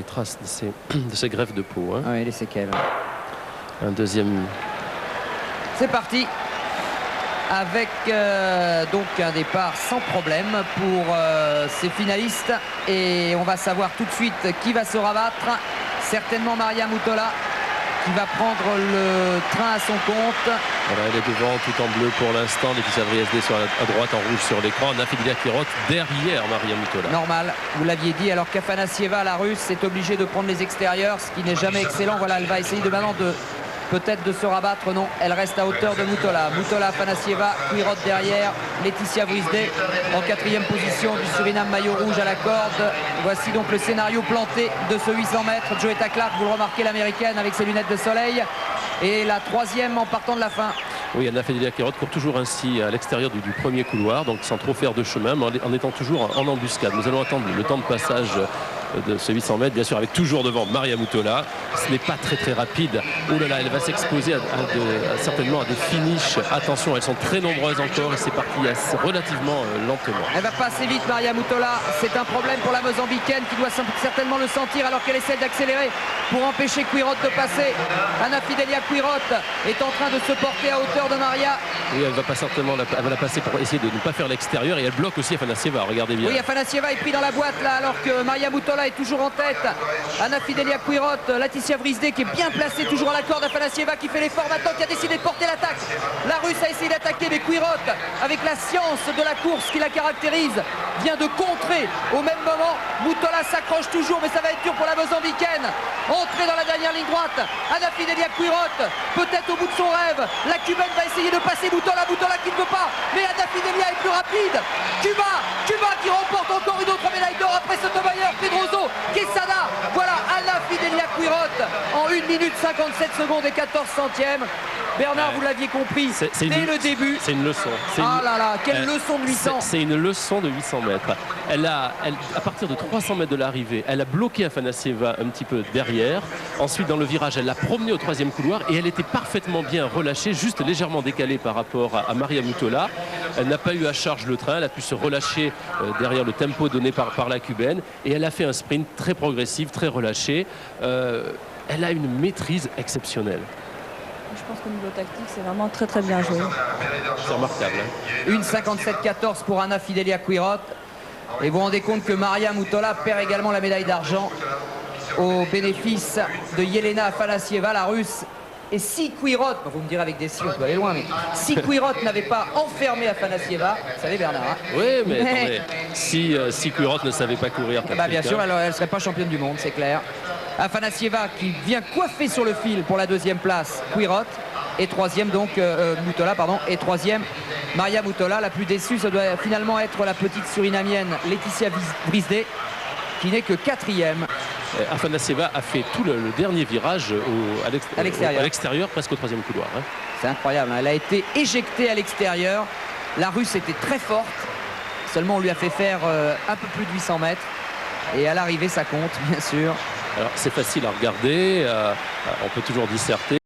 traces de ces greffes de peau. Hein. Oui, les séquelles. Un deuxième. C'est parti. Avec donc un départ sans problème pour ces finalistes. Et on va savoir tout de suite qui va se rabattre. Certainement Maria Mutola qui va prendre le train à son compte. Voilà, elle est devant tout en bleu pour l'instant. Laetitia Vriesde à droite en rouge sur l'écran. Nafidelia Quirot derrière Maria Mutola. Normal, vous l'aviez dit, alors qu'Afanassieva, la russe, est obligée de prendre les extérieurs, ce qui n'est jamais excellent. Voilà, elle va essayer de maintenant peut-être de se rabattre. Non, elle reste à hauteur de Mutola. Mutola, Afanassieva, Quirot derrière, Laetitia Vriesde en 4e position du Suriname, maillot rouge à la corde. Voici donc le scénario planté de ce 800 mètres. Joetta Clark, vous le remarquez, l'américaine avec ses lunettes de soleil. Et la 3e en partant de la fin. Oui, Nafidelia Quirot court toujours ainsi à l'extérieur du premier couloir, donc sans trop faire de chemin, mais en étant toujours en embuscade. Nous allons attendre le temps de passage de ce 800 mètres, bien sûr, avec toujours devant Maria Mutola. Ce n'est pas très rapide. Oh là là, elle va s'exposer certainement à des finishes. Attention, elles sont très nombreuses encore et c'est parti relativement lentement. Elle va pas assez vite, Maria Mutola. C'est un problème pour la Mozambicaine qui doit certainement le sentir alors qu'elle essaie d'accélérer pour empêcher Quirot de passer. Nafidelia Quirot est en train de se porter à hauteur de Maria. Oui, elle va pas certainement elle va la passer pour essayer de ne pas faire l'extérieur et elle bloque aussi Afanassieva, regardez bien. Oui, Afanassieva est pris dans la boîte là alors que Maria Mutola est toujours en tête. Nafidelia Quirot, Laetitia Vriesde qui est bien placée toujours à la corde. Afanassieva qui fait l'effort maintenant, qui a décidé de porter l'attaque. La russe a essayé d'attaquer, mais Quirot, avec la science de la course qui la caractérise, vient de contrer au même moment. Mutola s'accroche toujours, mais ça va être dur pour la Mozambicaine. Entrée dans la dernière ligne droite. Nafidelia Quirot, peut-être au bout de son rêve. La cubaine va essayer de passer Mutola qui ne peut pas, mais Nafidelia est plus rapide. Cuba qui remporte encore une autre médaille d'or après Sotomayor, Pedroso, Quesada. Voilà, Nafidelia Quirot en 1 minute 57 secondes et 14 centièmes. Bernard, vous l'aviez compris, dès le début. C'est une leçon. Ah là là, quelle leçon de 800. C'est une leçon de 800 mètres. À partir de 300 mètres de l'arrivée, elle a bloqué Afanassieva un petit peu derrière. Ensuite, dans le virage, elle l'a promenée au 3e couloir et elle était parfaitement bien relâchée, juste légèrement décalée par rapport à Maria Mutola. Elle n'a pas eu à charge le train, elle a pu se relâcher derrière le tempo donné par la cubaine et elle a fait un sprint très progressif, très relâché. Elle a une maîtrise exceptionnelle. Je pense qu'au niveau tactique, c'est vraiment très bien joué. C'est remarquable. Hein. 1,57-14 pour Nafidelia Quirot. Et vous vous rendez compte que Maria Mutola perd également la médaille d'argent au bénéfice de Yelena Afanassieva, la russe. Et si Quirot, vous me direz avec des si, on peut aller loin, mais si Quirot n'avait pas enfermé Afanassieva, vous savez Bernard, hein, oui, mais attendez, si Quirot ne savait pas courir, bien sûr, elle ne serait pas championne du monde, c'est clair. Afanassieva qui vient coiffer sur le fil pour la 2e place, Quirot, et 3e donc Mutola, pardon, et 3e Maria Mutola. La plus déçue, ça doit finalement être la petite surinamienne Laetitia Vriesde, qui n'est que 4e. Afanassieva a fait tout le dernier virage à l'extérieur, presque au 3e couloir. Hein. C'est incroyable, hein. Elle a été éjectée à l'extérieur. La russe était très forte, seulement on lui a fait faire un peu plus de 800 mètres. Et à l'arrivée, ça compte, bien sûr. Alors c'est facile à regarder, on peut toujours disserter.